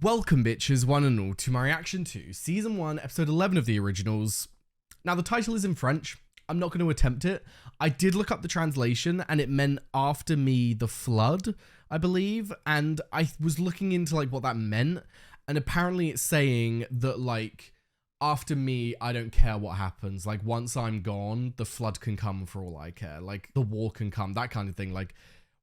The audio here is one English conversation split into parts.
Welcome bitches, one and all, to my reaction to Season 1, Episode 11 of the originals. Now the title is in French, I'm not going to attempt it. I did look up the translation and it meant after me the flood, I believe, and I was looking into like what that meant, and apparently it's saying that like, after me, I don't care what happens, like once I'm gone, the flood can come for all I care, like the war can come, that kind of thing, like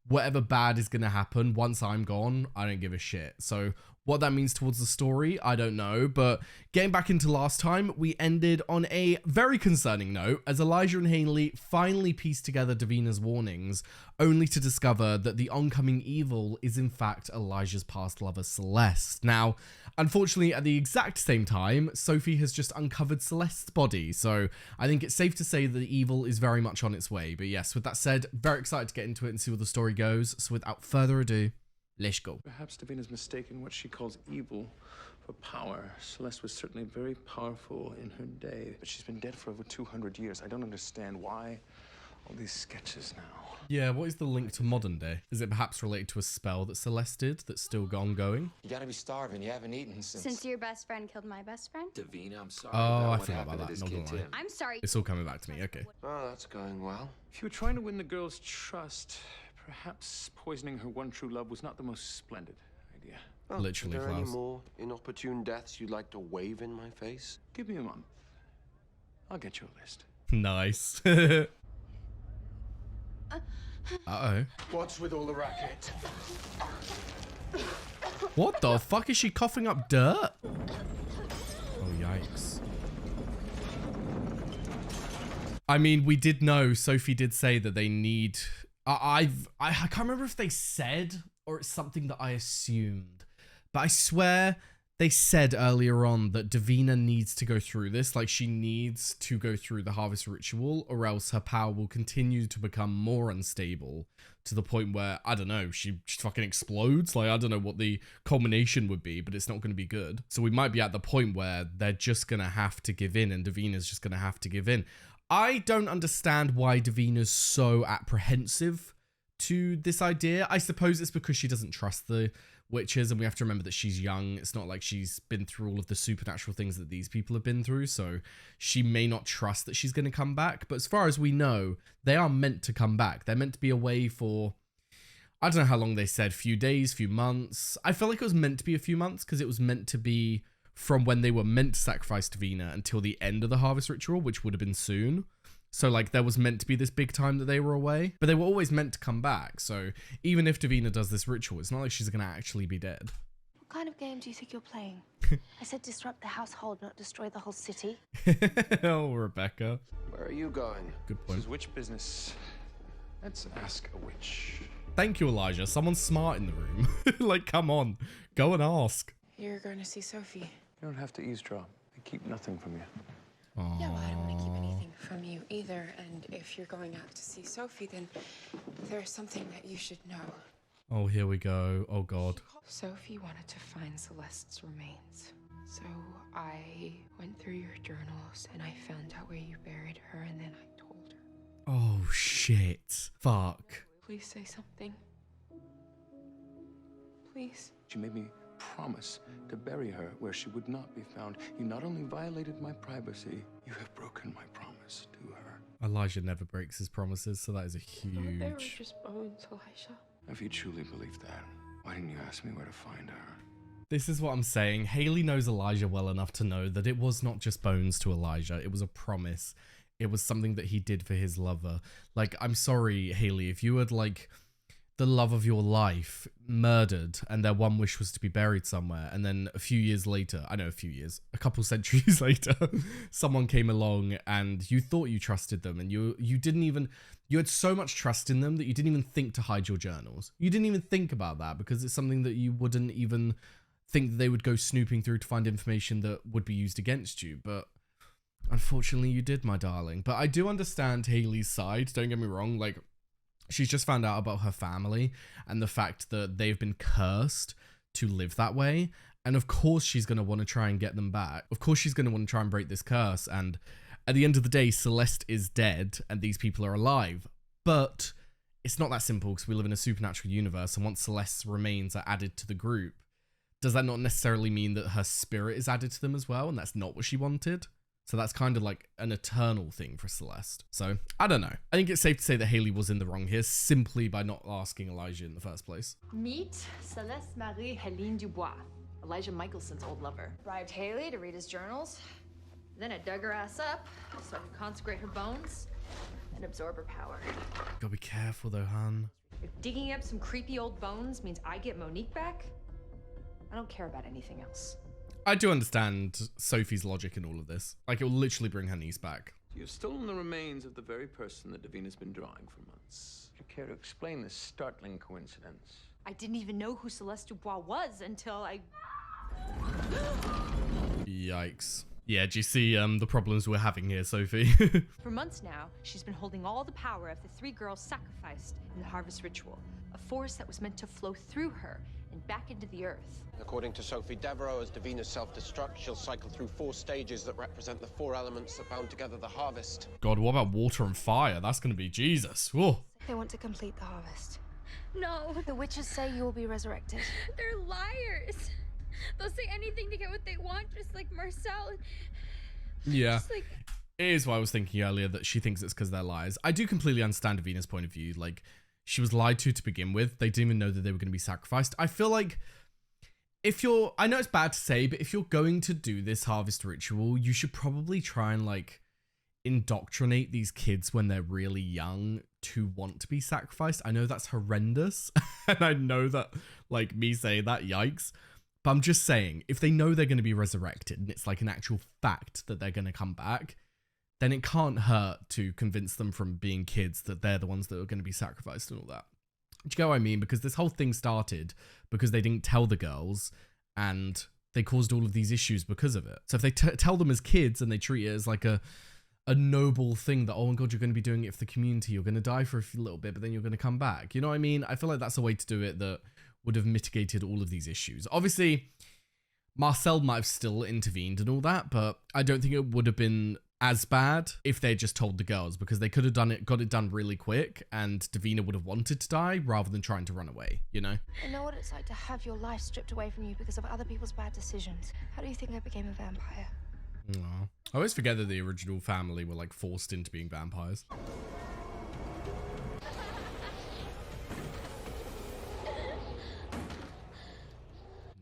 whatever bad is going to happen, once I'm gone, I don't give a shit. So what that means towards the story, I don't know. But getting back into last time, we ended on a very concerning note as Elijah and Haley finally pieced together Davina's warnings, only to discover that the oncoming evil is in fact Elijah's past lover Celeste. Now, unfortunately, at the exact same time, Sophie has just uncovered Celeste's body, so I think it's safe to say that the evil is very much on its way. But yes, with that said, very excited to get into it and see where the story goes. So without further ado, let's go. Perhaps Davina's mistaken what she calls evil for power. Celeste was certainly very powerful in her day, but she's been dead for over 200 years. I don't understand why all these sketches now. Yeah, what is the link to modern day? Is it perhaps related to a spell that Celeste did that's still ongoing? You gotta be starving. You haven't eaten Since your best friend killed my best friend? Davina, I'm sorry. Oh, I what forgot about happened to that. this Not kid, gonna lie. Tim. I'm sorry. It's all coming back to me. Okay. Oh, that's going well. If you were trying to win the girl's trust, perhaps poisoning her one true love was not the most splendid idea. Oh, Literally, are there any Klaus. more inopportune deaths you'd like to wave in my face? Give me a month. I'll get you a list. Nice. Uh-oh. What's with all the racket? What the fuck? Is she coughing up dirt? Oh, yikes. I mean, we did know, Sophie did say that they need... I can't remember if they said or it's something that I assumed, but I swear they said earlier on that Davina needs to go through this. Like, she needs to go through the harvest ritual or else her power will continue to become more unstable to the point where, I don't know, she just fucking explodes. Like, I don't know what the culmination would be, but it's not going to be good. So we might be at the point where they're just going to have to give in and Davina's just going to have to give in. I don't understand why Davina's so apprehensive to this idea. I suppose it's because she doesn't trust the witches, and we have to remember that she's young. It's not like she's been through all of the supernatural things that these people have been through, so she may not trust that she's going to come back. But as far as we know, they are meant to come back. They're meant to be away for, I don't know how long they said, few days, few months. I feel like it was meant to be a few months because it was meant to be from when they were meant to sacrifice Davina until the end of the harvest ritual, which would have been soon. So like there was meant to be this big time that they were away, but they were always meant to come back. So even if Davina does this ritual, it's not like she's going to actually be dead. What kind of game do you think you're playing? I said disrupt the household, not destroy the whole city. Oh, Rebecca. Where are you going? Good This point. is witch business. Let's ask a witch. Thank you, Elijah. Someone smart in the room. Like, come on, go and ask. You're going to see Sophie. You don't have to eavesdrop. I keep nothing from you. Aww. Yeah, well, I don't want to keep anything from you either. And if you're going out to see Sophie, then there's something that you should know. Oh, here we go. Oh, God. Sophie wanted to find Celeste's remains. So I went through your journals and I found out where you buried her, and then I told her. Oh, shit. Fuck. Please say something. Please. She made me promise to bury her where she would not be found. You not only violated my privacy, you have broken my promise to her. Elijah never breaks his promises, so that is a No, they were huge... just bones, Elijah. If you truly believe that, why didn't you ask me where to find her? This is what I'm saying. Haley knows Elijah well enough to know that it was not just bones to Elijah. It was a promise. It was something that he did for his lover. Like, I'm sorry, Haley, if you had, like, the love of your life murdered and their one wish was to be buried somewhere, and then a few years later, I know a few years, a couple centuries later, someone came along and you thought you trusted them, and you didn't even, you had so much trust in them that you didn't even think to hide your journals. You didn't even think about that because it's something that you wouldn't even think that they would go snooping through to find information that would be used against you. But unfortunately you did, my darling. But I do understand Haley's side, don't get me wrong. Like, she's just found out about her family and the fact that they've been cursed to live that way. And of course she's going to want to try and get them back. Of course she's going to want to try and break this curse. And at the end of the day, Celeste is dead and these people are alive. But it's not that simple because we live in a supernatural universe. And once Celeste's remains are added to the group, does that not necessarily mean that her spirit is added to them as well? And that's not what she wanted. So that's kind of like an eternal thing for Celeste. So I don't know. I think it's safe to say that Haley was in the wrong here simply by not asking Elijah in the first place. Meet Celeste Marie Helene Dubois, Elijah Michaelson's old lover. Bribed Haley to read his journals. Then I dug her ass up so I could consecrate her bones and absorb her power. Gotta be careful though, hun. If digging up some creepy old bones means I get Monique back, I don't care about anything else. I do understand Sophie's logic in all of this. Like, it will literally bring her niece back. You've stolen the remains of the very person that Davina's been drawing for months. Do you care to explain this startling coincidence? I didn't even know who Celeste Dubois was until I... Yikes. Yeah, do you see the problems we're having here, Sophie? For months now, she's been holding all the power of the 3 girls sacrificed in the harvest ritual. A force that was meant to flow through her and back into the earth. According to Sophie Devereaux, as Davina's self-destruct, she'll cycle through 4 stages that represent the 4 elements that bound together the harvest. God, what about water and fire? That's gonna be Jesus. Whoa. They want to complete the harvest. No, The witches say you will be resurrected. they're liars. They'll say anything to get what they want, just like Marcel. Yeah. Just like... It is what I was thinking earlier, that she thinks it's because they're liars. I do completely understand Davina's point of view. Like, she was lied to begin with. They didn't even know that they were going to be sacrificed. I feel like if you're... I know it's bad to say, but if you're going to do this harvest ritual, you should probably try and, like, indoctrinate these kids when they're really young to want to be sacrificed. I know that's horrendous. And I know that, like, me saying that, yikes. But I'm just saying, if they know they're going to be resurrected and it's like an actual fact that they're going to come back, then it can't hurt to convince them from being kids that they're the ones that are going to be sacrificed and all that. Do you get what I mean? Because this whole thing started because they didn't tell the girls and they caused all of these issues because of it. So if they tell them as kids and they treat it as like a noble thing that, oh my God, you're going to be doing it for the community, you're going to die for a little bit, but then you're going to come back. You know what I mean? I feel like that's a way to do it that would have mitigated all of these issues. Obviously, Marcel might have still intervened and all that, but I don't think it would have been as bad if they just told the girls, because they could have got it done really quick, and Davina would have wanted to die rather than trying to run away, you know? I know what it's like to have your life stripped away from you because of other people's bad decisions. How do you think I became a vampire? Aww. I always forget that the original family were like forced into being vampires.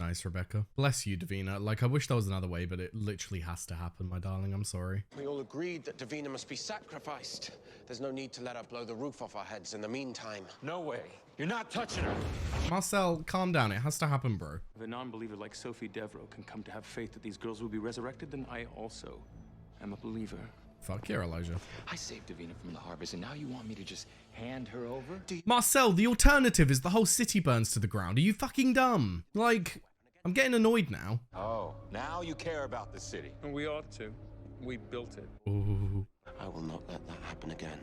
Nice, Rebecca. Bless you, Davina. Like, I wish there was another way, but it literally has to happen, my darling. I'm sorry. We all agreed that Davina must be sacrificed. There's no need to let her blow the roof off our heads in the meantime. No way. You're not touching her. Marcel, calm down. It has to happen, bro. If a non-believer like Sophie Devereaux can come to have faith that these girls will be resurrected, then I also am a believer. Fuck yeah, Elijah. I saved Davina from the harvest, and now you want me to just hand her over? Marcel, the alternative is the whole city burns to the ground. Are you fucking dumb? Like, I'm getting annoyed now. Oh, now you care about the city. And we ought to. We built it. Ooh. I will not let that happen again.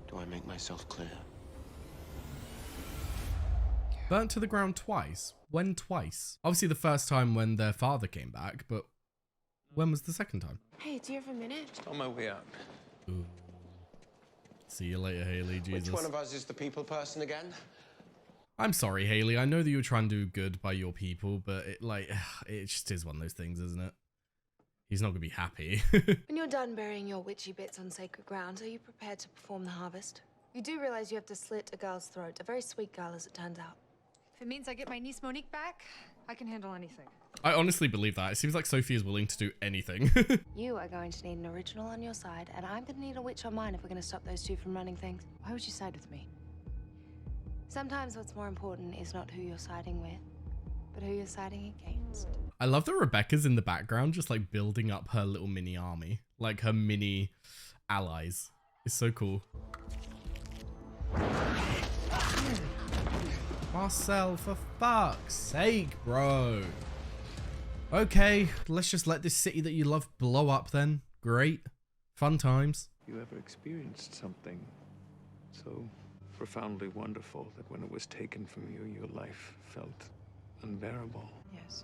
Do I make myself clear? Burnt to the ground twice? When twice? Obviously the first time when their father came back, but when was the second time? Hey, do you have a minute? On my way out. Ooh. See you later, Haley. Jesus. Which one of us is the people person again? I'm sorry, Haley. I know that you're trying to do good by your people, but it just is one of those things, isn't it? He's not gonna be happy. When you're done burying your witchy bits on sacred ground, are you prepared to perform the harvest? You do realize you have to slit a girl's throat, a very sweet girl as it turns out. If it means I get my niece Monique back, I can handle anything. I honestly believe that. It seems like Sophie is willing to do anything. You are going to need an original on your side, and I'm going to need a witch on mine if we're going to stop those two from running things. Why would you side with me? Sometimes what's more important is not who you're siding with, but who you're siding against. I love that Rebecca's in the background, just like building up her little mini army, like her mini allies. It's so cool. Marcel, for fuck's sake, bro. Okay, let's just let this city that you love blow up then. Great. Fun times. You ever experienced something so profoundly wonderful that when it was taken from you, your life felt unbearable? Yes.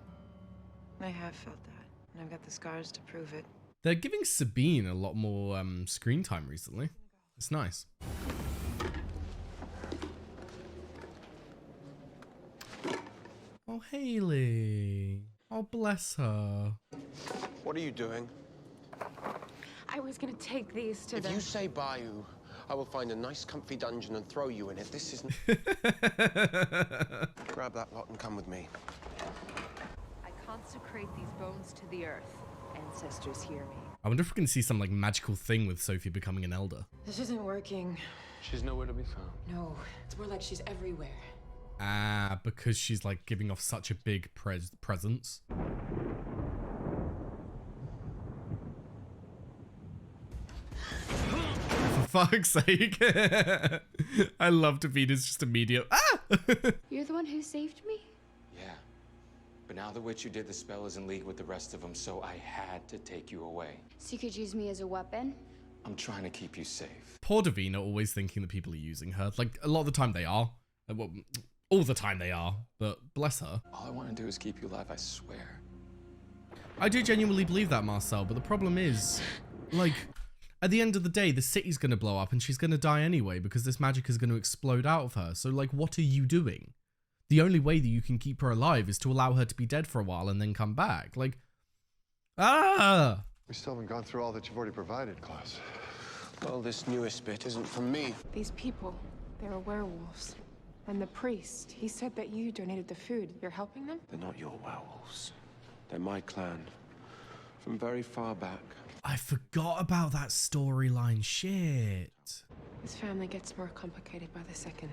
I have felt that, and I've got the scars to prove it. They're giving Sabine a lot more screen time recently. It's nice. Oh, Haley. Oh, bless her. What are you doing? I was gonna take these to If the... you say Bayou, I will find a nice comfy dungeon and throw you in it. This isn't... Grab that lot and come with me. I consecrate these bones to the earth. Ancestors hear me. I wonder if we can see some like magical thing with Sophie becoming an elder. This isn't working. She's nowhere to be found. No, it's more like she's everywhere. Ah, because she's like giving off such a big presence. For fuck's sake. I love Davina's just immediate. Ah! You're the one who saved me? Yeah. But now the witch who did the spell is in league with the rest of them, so I had to take you away. So you could use me as a weapon? I'm trying to keep you safe. Poor Davina, always thinking that people are using her. Like, a lot of the time they are. Well, all the time they are, but bless her. All I want to do is keep you alive, I swear. I do genuinely believe that, Marcel, but the problem is, like, at the end of the day, the city's going to blow up and she's going to die anyway because this magic is going to explode out of her. So, like, what are you doing? The only way that you can keep her alive is to allow her to be dead for a while and then come back. Like, ah! We still haven't gone through all that you've already provided, Klaus. Well, this newest bit isn't from me. These people, they were werewolves. And the priest, he said that you donated the food. You're helping them? They're not your werewolves. They're my clan. From very far back. I forgot about that storyline. Shit. This family gets more complicated by the second.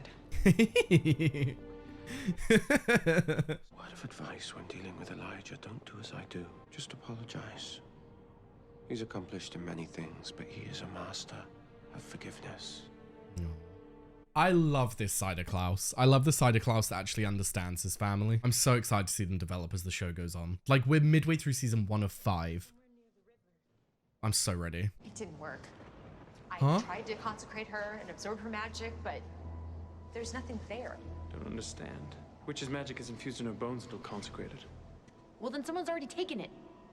Word of advice when dealing with Elijah, don't do as I do. Just apologize. He's accomplished in many things, but he is a master of forgiveness. I love this side of Klaus. I love the side of Klaus that actually understands his family. I'm so excited to see them develop as the show goes on. Like, we're midway through season 1 of 5. I'm so ready. It didn't work. I Huh? tried to consecrate her and absorb her magic, but there's nothing there. Don't understand. Witch's magic is infused in her bones until consecrated. Well, then someone's already taken it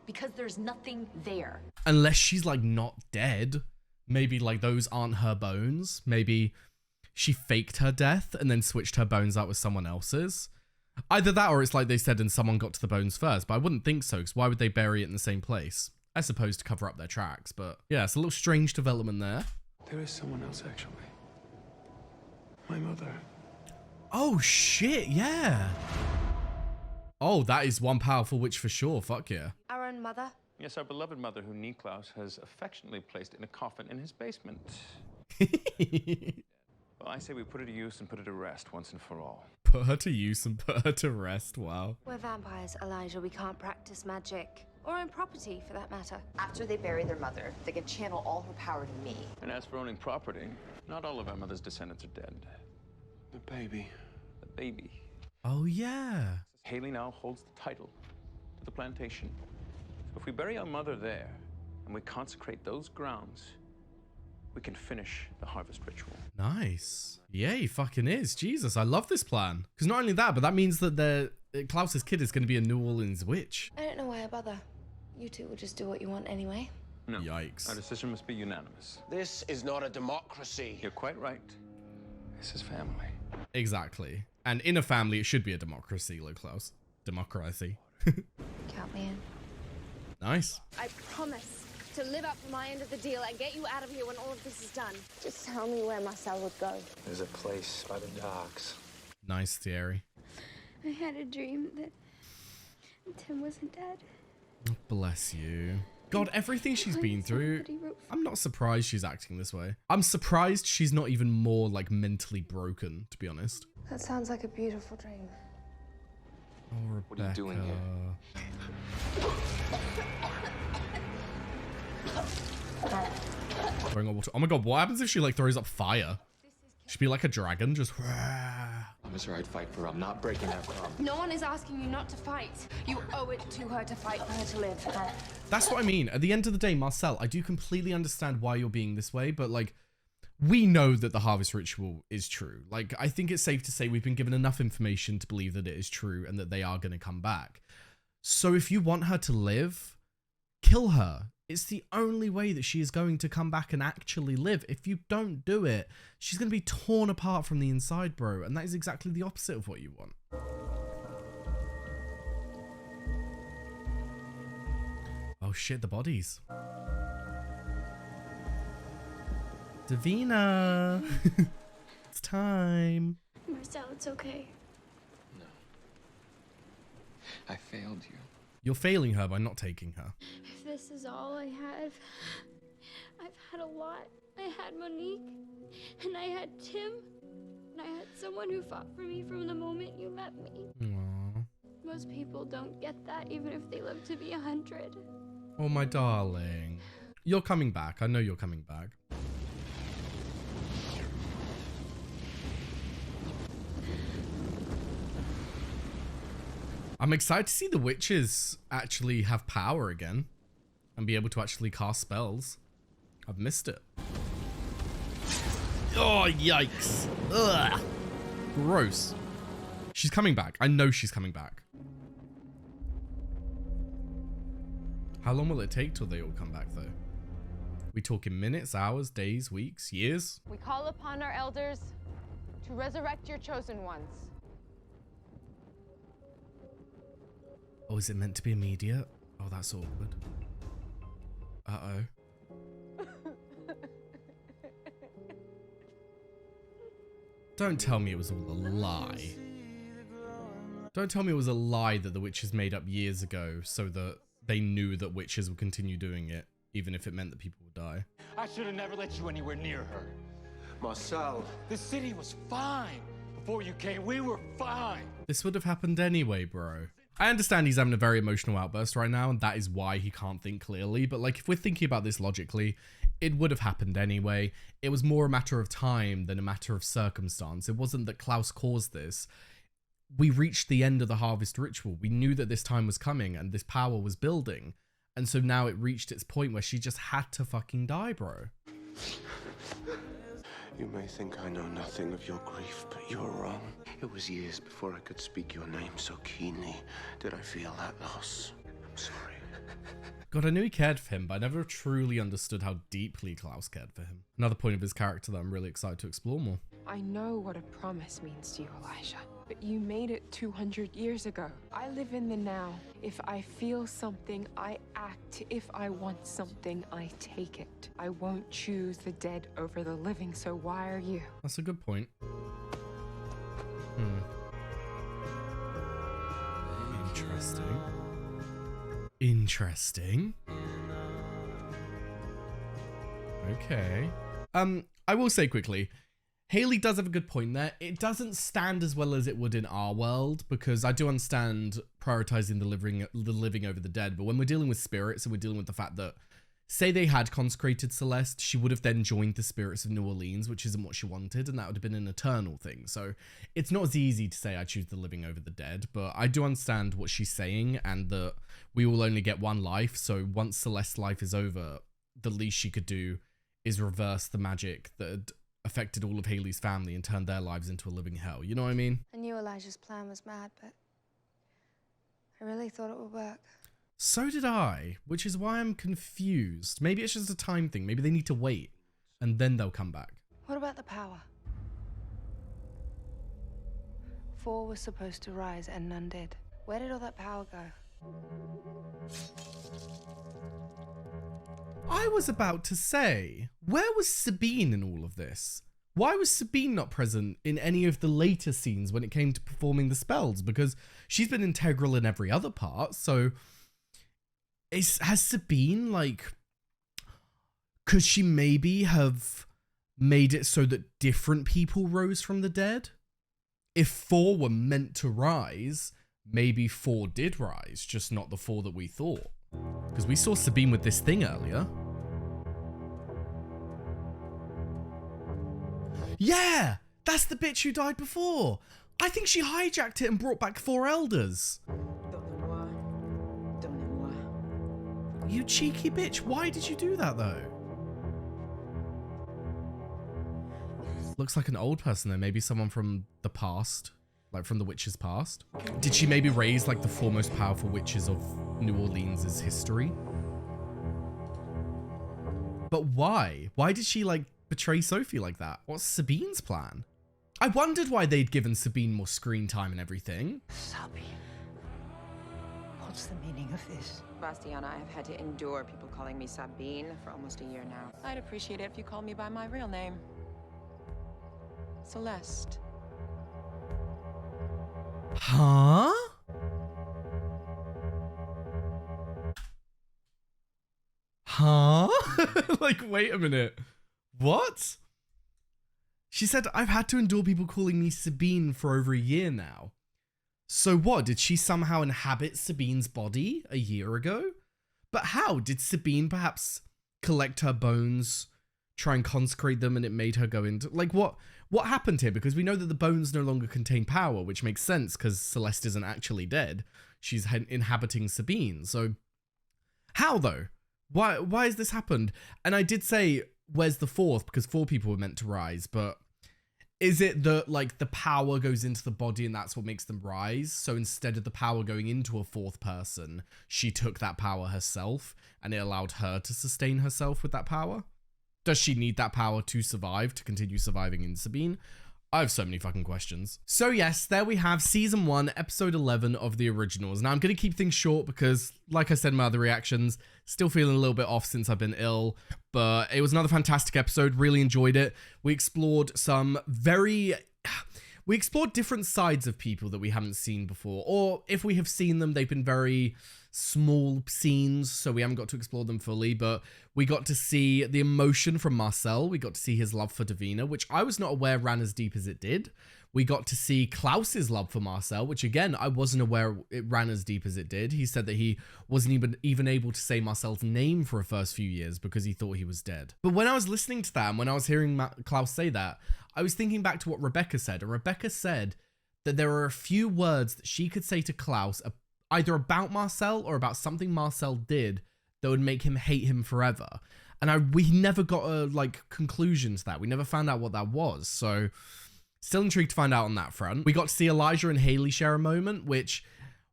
because there's nothing there. Unless she's, like, not dead. Maybe, like, those aren't her bones. Maybe she faked her death and then switched her bones out with someone else's. Either that or it's like they said and someone got to the bones first, but I wouldn't think so, because why would they bury it in the same place? I suppose to cover up their tracks, but yeah, it's a little strange development there. There is someone else, actually. My mother. Oh, shit, yeah. Oh, that is one powerful witch for sure, fuck yeah. Our own mother? Yes, our beloved mother, who Niklaus has affectionately placed in a coffin in his basement. Well, I say we put her to use and put her to rest once and for all. Put her to use and put her to rest, wow. We're vampires, Elijah. We can't practice magic. Or own property, for that matter. After they bury their mother, they can channel all her power to me. And as for owning property, not all of our mother's descendants are dead. The baby. The baby. Oh, yeah. Haley now holds the title to the plantation. So if we bury our mother there and we consecrate those grounds, we can finish the harvest ritual. Nice. Yeah, he fucking is. Jesus, I love this plan. Because not only that, but that means that Klaus's kid is going to be a New Orleans witch. I don't know why I bother. You two will just do what you want anyway. No. Yikes. Our decision must be unanimous. This is not a democracy. You're quite right. This is family. Exactly. And in a family, it should be a democracy, like Klaus. Democracy. Count me in. Nice. I promise to live up to my end of the deal and get you out of here when all of this is done. Just tell me where Marcel would go. There's a place by the docks. Nice, Thierry. I had a dream that Tim wasn't dead. Oh, bless you. God, everything she's been through, I'm not surprised she's acting this way. I'm surprised she's not even more, like, mentally broken, to be honest. That sounds like a beautiful dream. Oh, Rebecca. What are you doing here? Throwing up water. Oh my god, what happens if she, like, throws up fire? She'd be like a dragon, just... Promise her I'd fight for her. I'm not breaking that promise. No one is asking you not to fight. You owe it to her to fight for her to live. That's what I mean. At the end of the day, Marcel, I do completely understand why you're being this way, but, like, we know that the harvest ritual is true. Like, I think it's safe to say we've been given enough information to believe that it is true and that they are going to come back. So if you want her to live, kill her. It's the only way that she is going to come back and actually live. If you don't do it, she's going to be torn apart from the inside, bro. And that is exactly the opposite of what you want. shit, the bodies. Davina. It's time. Marcel, it's okay. No. I failed you. You're failing her by not taking her. If this is all I have, I've had a lot. I had Monique, and I had Tim, and I had someone who fought for me from the moment you met me. Aww. Most people don't get that, even if they live to be 100. Oh, my darling. You're coming back. I know you're coming back. I'm excited to see the witches actually have power again and be able to actually cast spells. I've missed it. Oh, yikes. Ugh. Gross. She's coming back. I know she's coming back. How long will it take till they all come back, though? We talking minutes, hours, days, weeks, years? We call upon our elders to resurrect your chosen ones. Oh, is it meant to be immediate? Oh, that's awkward. Uh-oh. Don't tell me it was all a lie. Don't tell me it was a lie that the witches made up years ago so that they knew that witches would continue doing it, even if it meant that people would die. I should have never let you anywhere near her. Marcel. The city was fine. Before you came, we were fine. This would have happened anyway, bro. I understand he's having a very emotional outburst right now, and that is why he can't think clearly. But like, if we're thinking about this logically, it would have happened anyway. It was more a matter of time than a matter of circumstance. It wasn't that Klaus caused this. We reached the end of the harvest ritual. We knew that this time was coming and this power was building. And so now it reached its point where she just had to fucking die, bro. You may think I know nothing of your grief, but you're wrong. It was years before I could speak your name so keenly did I feel that loss. I'm sorry. God, I knew he cared for him, but I never truly understood how deeply Klaus cared for him. Another point of his character that I'm really excited to explore more. I know what a promise means to you, Elijah, but you made it 200 years ago. I live in the now. If I feel something, I act. If I want something, I take it. I won't choose the dead over the living, so why are you? That's a good point. Interesting. Interesting. Okay. I will say quickly, Haley does have a good point there. It doesn't stand as well as it would in our world, because I do understand prioritizing the living over the dead, but when we're dealing with spirits and we're dealing with the fact that, say they had consecrated Celeste, she would have then joined the spirits of New Orleans, which isn't what she wanted, and that would have been an eternal thing. So it's not as easy to say I choose the living over the dead, but I do understand what she's saying, and that we will only get one life. So once Celeste's life is over, the least she could do is reverse the magic that had affected all of Haley's family and turned their lives into a living hell. You know what I mean? I knew Elijah's plan was mad, but I really thought it would work. So did I, which is why I'm confused. Maybe it's just a time thing. Maybe they need to wait, and then they'll come back. What about the power? 4 was supposed to rise and none did. Where did all that power go? I was about to say, where was Sabine in all of this? Why was Sabine not present in any of the later scenes when it came to performing the spells? Because she's been integral in every other part, so has Sabine, like, could she maybe have made it so that different people rose from the dead? If 4 were meant to rise, maybe 4 did rise, just not the 4 that we thought. Because we saw Sabine with this thing earlier. Yeah! That's the bitch who died before! I think she hijacked it and brought back 4 elders. You cheeky bitch, why did you do that though? Looks like an old person though, maybe someone from the past, like from the witches' past. Did she maybe raise like the 4 most powerful witches of New Orleans' history? But why? Why did she like betray Sophie like that? What's Sabine's plan? I wondered why they'd given Sabine more screen time and everything. Sabine. What What's the meaning of this? Bastiana, I have had to endure people calling me Sabine for almost a year now. I'd appreciate it if you called me by my real name. Celeste. Huh? Huh? Like, wait a minute. What? She said, I've had to endure people calling me Sabine for over a year now. So what? Did she somehow inhabit Sabine's body a year ago? But how? Did Sabine perhaps collect her bones, try and consecrate them, and it made her go into... Like, what happened here? Because we know that the bones no longer contain power, which makes sense because Celeste isn't actually dead. She's inhabiting Sabine. So how, though? Why has this happened? And I did say, where's the fourth? Because 4 people were meant to rise, but is it that, like, the power goes into the body and that's what makes them rise? So instead of the power going into a 4th person, she took that power herself and it allowed her to sustain herself with that power? Does she need that power to survive, to continue surviving in Sabine? I have so many fucking questions. So yes, there we have season 1, episode 11 of the originals. Now I'm going to keep things short because, like I said in my other reactions, still feeling a little bit off since I've been ill, but it was another fantastic episode. Really enjoyed it. We explored different sides of people that we haven't seen before, or if we have seen them, they've been very small scenes, so we haven't got to explore them fully, but we got to see the emotion from Marcel. We got to see his love for Davina, which I was not aware ran as deep as it did. We got to see Klaus's love for Marcel, which again, I wasn't aware it ran as deep as it did. He said that he wasn't even able to say Marcel's name for the first few years because he thought he was dead. But when I was listening to that and when I was hearing Klaus say that, I was thinking back to what Rebecca said, and Rebecca said that there are a few words that she could say to Klaus either about Marcel or about something Marcel did that would make him hate him forever. And we never got a conclusion to that. We never found out what that was. So still intrigued to find out on that front. We got to see Elijah and Haley share a moment, which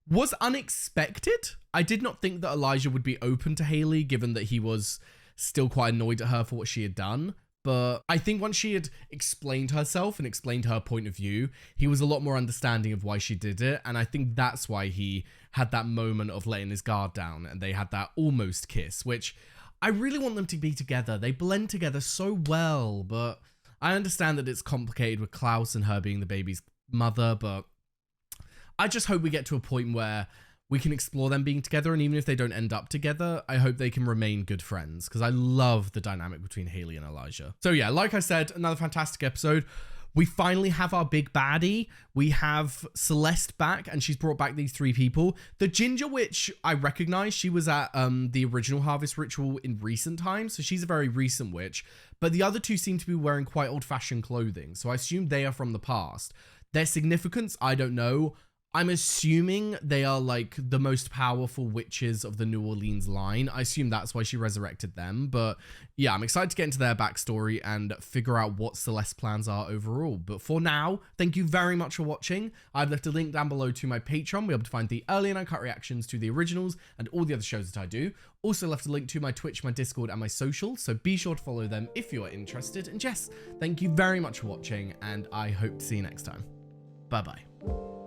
was unexpected. I did not think that Elijah would be open to Haley, given that he was still quite annoyed at her for what she had done. But I think once she had explained herself and explained her point of view, he was a lot more understanding of why she did it. And I think that's why he had that moment of letting his guard down and they had that almost kiss, which I really want them to be together. They blend together so well, but I understand that it's complicated with Klaus and her being the baby's mother, but I just hope we get to a point where we can explore them being together, and even if they don't end up together, I hope they can remain good friends, because I love the dynamic between Haley and Elijah. So yeah, like I said, another fantastic episode. We finally have our big baddie. We have Celeste back, and she's brought back these 3 people. The Ginger Witch, I recognize. She was at the original Harvest Ritual in recent times, so she's a very recent witch. But the other 2 seem to be wearing quite old-fashioned clothing, so I assume they are from the past. Their significance, I don't know. I'm assuming they are like the most powerful witches of the New Orleans line. I assume that's why she resurrected them. But yeah, I'm excited to get into their backstory and figure out what Celeste's plans are overall. But for now, thank you very much for watching. I've left a link down below to my Patreon. We're able to find the early and uncut reactions to the originals and all the other shows that I do. Also left a link to my Twitch, my Discord, and my social. So be sure to follow them if you are interested. And yes, thank you very much for watching, and I hope to see you next time. Bye-bye.